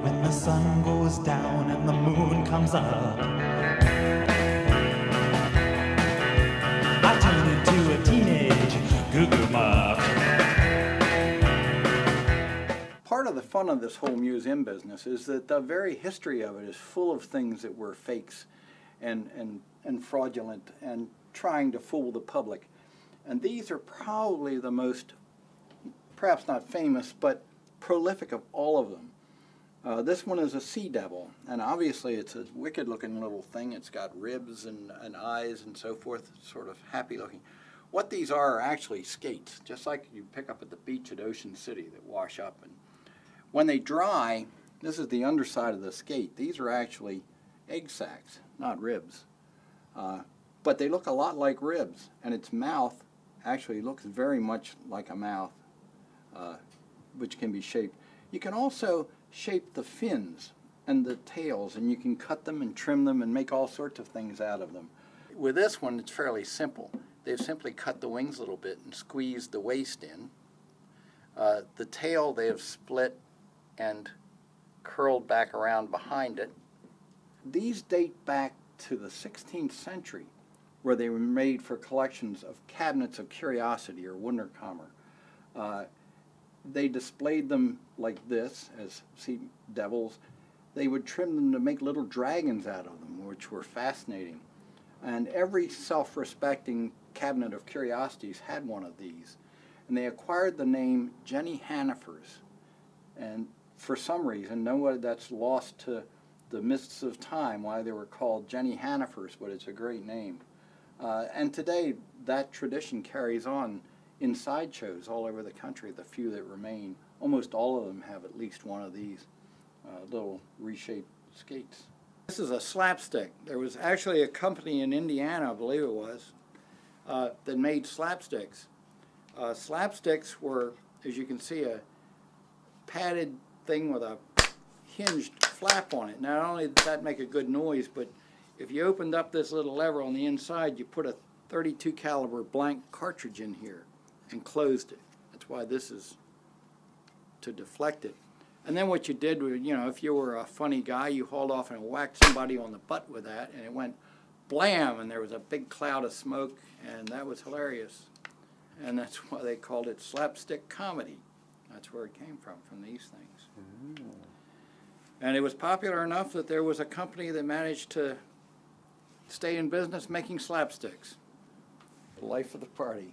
when the sun goes down and the moon comes up, I turn into a teenage goo-goo mop. Part of the fun of this whole museum business is that the very history of it is full of things that were fakes and fraudulent and trying to fool the public. And these are probably the most, perhaps not famous, but prolific of all of them. This one is a sea devil, and obviously it's a wicked looking little thing. It's got ribs and eyes and so forth, sort of happy looking. What these are actually skates, just like you pick up at the beach at Ocean City that wash up. And when they dry, this is the underside of the skate. These are actually egg sacs, not ribs. But they look a lot like ribs, and its mouth actually looks very much like a mouth, which can be shaped. You can also shape the fins and the tails, and you can cut them and trim them and make all sorts of things out of them. With this one, it's fairly simple. They've simply cut the wings a little bit and squeezed the waist in. The tail they have split and curled back around behind it. These date back to the 16th century, where they were made for collections of cabinets of curiosity or Wunderkammer. They displayed them like this as sea devils. They would trim them to make little dragons out of them, which were fascinating. And every self-respecting cabinet of curiosities had one of these. And they acquired the name Jenny Hanifers. And for some reason, nobody that's lost to the mists of time why they were called Jenny Hanifers, but it's a great name. And today, that tradition carries on in sideshows all over the country, the few that remain. Almost all of them have at least one of these little reshaped skates. This is a slapstick. There was actually a company in Indiana, I believe it was, that made slapsticks. Slapsticks were, as you can see, a padded thing with a hinged flap on it. Not only did that make a good noise, but if you opened up this little lever on the inside, you put a .32 caliber blank cartridge in here and closed it. That's why this is to deflect it. And then what you did was, you know, if you were a funny guy, you hauled off and whacked somebody on the butt with that, and it went blam, and there was a big cloud of smoke, and that was hilarious. And that's why they called it slapstick comedy. That's where it came from these things. Mm. And it was popular enough that there was a company that managed to stay in business making slapsticks. The life of the party.